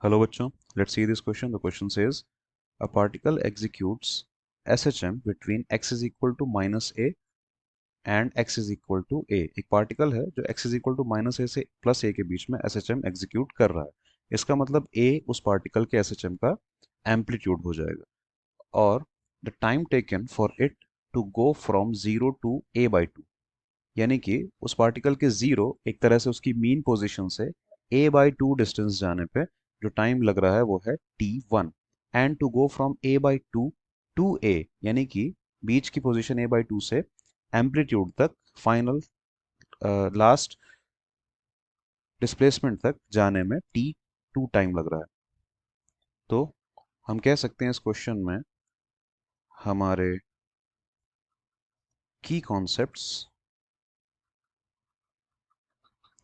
Hello bachcho, let's see this question. The question says a particle executes SHM between x is equal to minus a and x is equal to a। एक particle है जो x is equal to minus a से plus ए के बीच में SHM execute कर रहा है। इसका मतलब a उस पार्टिकल के SHM का एम्पलीट्यूड हो जाएगा और the time taken for it to go from zero to a/2, यानी कि उस पार्टिकल के जीरो एक तरह से उसकी मीन पोजीशन से a/2 डिस्टेंस जाने पे जो टाइम लग रहा है वो है t1। And to go from a/2 to a, यानी कि बीच की पोजीशन a/2 से एम्पलीट्यूड तक फाइनल लास्ट डिस्प्लेसमेंट तक जाने में t2 टाइम लग रहा है। तो हम कह सकते हैं इस क्वेश्चन में हमारे की कॉन्सेप्ट्स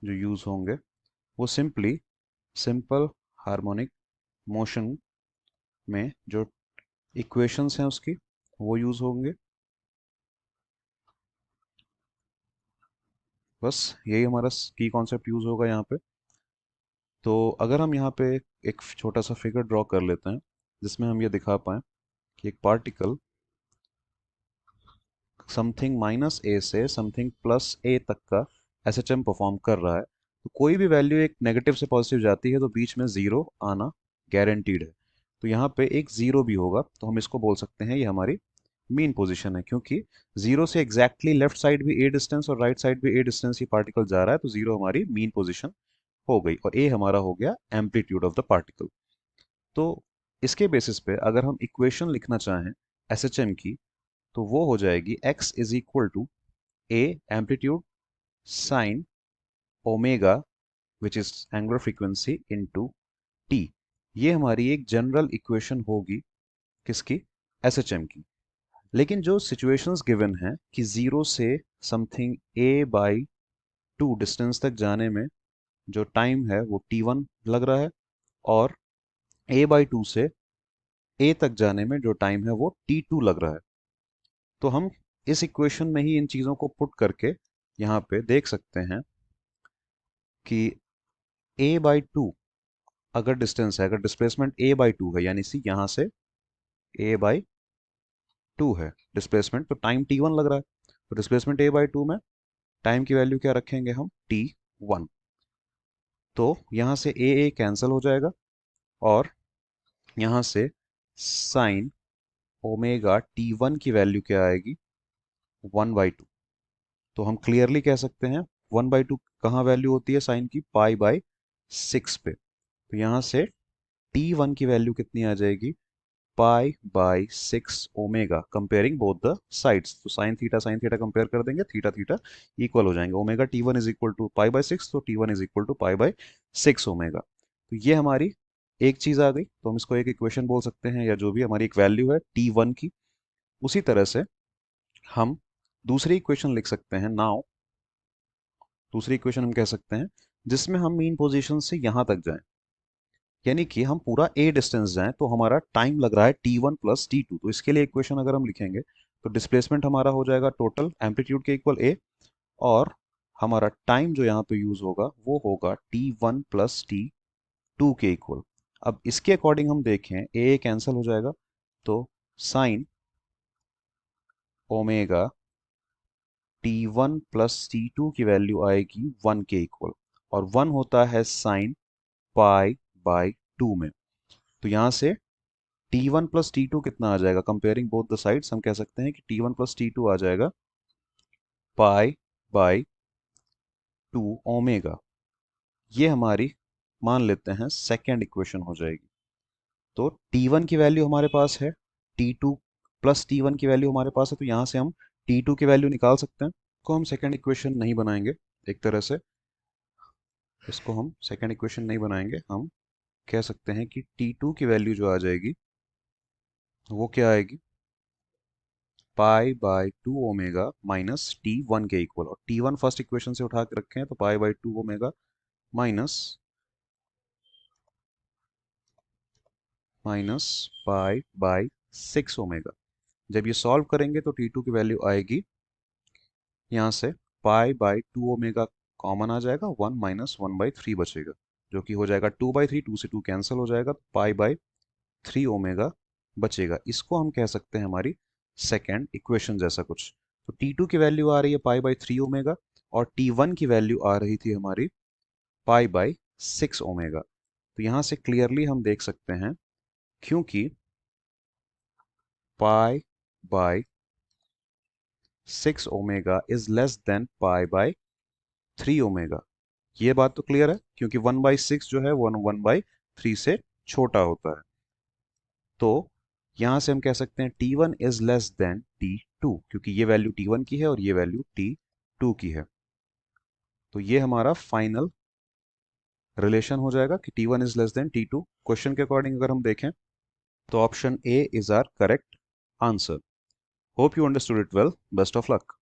जो यूज होंगे वो सिंपल हार्मोनिक मोशन में जो इक्वेशंस हैं उसकी वो यूज होंगे। बस यही हमारा की कॉन्सेप्ट यूज होगा यहाँ पे। तो अगर हम यहाँ पे एक छोटा सा फिगर ड्रॉ कर लेते हैं जिसमें हम ये दिखा पाएँ कि एक पार्टिकल समथिंग माइनस ए से समथिंग प्लस ए तक का एसएचएम परफॉर्म कर रहा है, तो कोई भी वैल्यू एक नेगेटिव से पॉजिटिव जाती है तो बीच में ज़ीरो आना गारंटीड है। तो यहाँ पे एक ज़ीरो भी होगा तो हम इसको बोल सकते हैं ये हमारी मीन पोजीशन है, क्योंकि ज़ीरो से एग्जैक्टली लेफ्ट साइड भी ए डिस्टेंस और राइट साइड भी ए डिस्टेंस ये पार्टिकल जा रहा है, तो ज़ीरो हमारी मीन पोजीशन हो गई और ए हमारा हो गया एम्पलीट्यूड ऑफ द पार्टिकल। तो इसके बेसिस पे अगर हम इक्वेशन लिखना चाहें एसएचएम की तो वो हो जाएगी x is equal to a amplitude sine omega which is angular frequency into T. ये हमारी एक जनरल इक्वेशन होगी किसकी, एसएचएम की। लेकिन जो सिचुएशंस गिवन है कि जीरो से समथिंग a/2 डिस्टेंस तक जाने में जो टाइम है वो t1 लग रहा है और a/2 से a तक जाने में जो टाइम है वो t2 लग रहा है। तो हम इस इक्वेशन में ही इन चीज़ों को पुट करके यहाँ पे देख सकते हैं कि a/2 अगर डिस्टेंस है, अगर डिस्प्लेसमेंट a/2 है, यानी सी यहाँ से a/2 है डिस्प्लेसमेंट, तो टाइम t1 लग रहा है। तो डिस्प्लेसमेंट a/2 में टाइम की वैल्यू क्या रखेंगे हम, t1। तो यहाँ से a कैंसिल हो जाएगा और यहाँ से साइन ओमेगा t1 की वैल्यू क्या आएगी, 1/2। तो हम क्लियरली कह सकते हैं 1/2 कहाँ वैल्यू होती है साइन की, π/6 पे। तो यहाँ से t1 की वैल्यू कितनी आ जाएगी, π/6 omega, comparing both the sides. तो साइन थीटा कंपेयर कर देंगे, थीटा थीटा इक्वल हो जाएंगे। Omega t1 is equal to π/6, तो t1 is equal to π/6 omega. तो ये हमारी एक चीज़ आ गई, तो हम इसको एक इक्वेशन बोल सकते हैं या जो भी हमारी एक वैल्यू है t1 की। उसी तरह से हम दूसरी इक्वेशन लिख सकते हैं नाउ। दूसरी इक्वेशन हम कह सकते हैं जिसमें हम मीन पोजीशन से यहाँ तक जाएं, यानी कि हम पूरा a डिस्टेंस जाएं तो हमारा टाइम लग रहा है t1 प्लस t2। तो इसके लिए इक्वेशन अगर हम लिखेंगे तो डिस्प्लेसमेंट हमारा हो जाएगा टोटल एम्पलीट्यूड के इक्वल a, और हमारा टाइम जो यहाँ पे यूज होगा वो होगा t1 प्लस t2 के इक्वल। अब इसके अकॉर्डिंग हम देखें a कैंसिल हो जाएगा, तो sine omega t1 plus t2 की वैल्यू आएगी 1 के इक्वल, और 1 होता है साइन π/2 में। तो यहाँ से t1 प्लस t2 कितना आ जाएगा, कंपेयरिंग बोथ द साइड्स हम कह सकते हैं कि t1 प्लस t2 आ जाएगा π/2 ओमेगा। ये हमारी मान लेते हैं सेकेंड इक्वेशन हो जाएगी। तो t1 की वैल्यू हमारे पास है, t2 प्लस t1 की वैल्यू हमारे पास है, तो यहाँ से हम t2 की वैल्यू निकाल सकते हैं। को हम सेकेंड इक्वेशन नहीं बनाएंगे, एक तरह से इसको हम सेकेंड इक्वेशन नहीं बनाएंगे। हम कह सकते हैं कि t2 की वैल्यू जो आ जाएगी वो क्या आएगी, π/2 ओमेगा माइनस t1 के इक्वल। और t1 फर्स्ट इक्वेशन से उठा के रखे हैं तो π/2 ओमेगा माइनस π/6 ओमेगा। जब ये सॉल्व करेंगे तो t2 की वैल्यू आएगी, यहाँ से π/2 ओमेगा कॉमन आ जाएगा, 1 - 1/3 बचेगा। जो कि हो जाएगा 2/3, 2 से 2 कैंसिल हो जाएगा, तो π/3 ओमेगा बचेगा। इसको हम कह सकते हैं हमारी सेकेंड इक्वेशन जैसा कुछ। तो T2 की वैल्यू आ रही है π/3 ओमेगा, और T1 की वैल्यू आ रही थी हमारी π/6 ओमेगा। तो यहाँ से क्लियरली हम देख सकते हैं, क्योंकि π/6 omega is less than π/3 omega. ये बात तो क्लियर है, क्योंकि 1/6 जो है वो 1/3 से छोटा होता है। तो यहां से हम कह सकते हैं T1 is less than T2, क्योंकि ये वैल्यू T1 की है और ये वैल्यू T2 की है। तो ये हमारा फाइनल रिलेशन हो जाएगा कि T1 is less than T2। Question के अकॉर्डिंग अगर हम देखें तो option A is our correct answer. Hope you understood it well. Best of luck.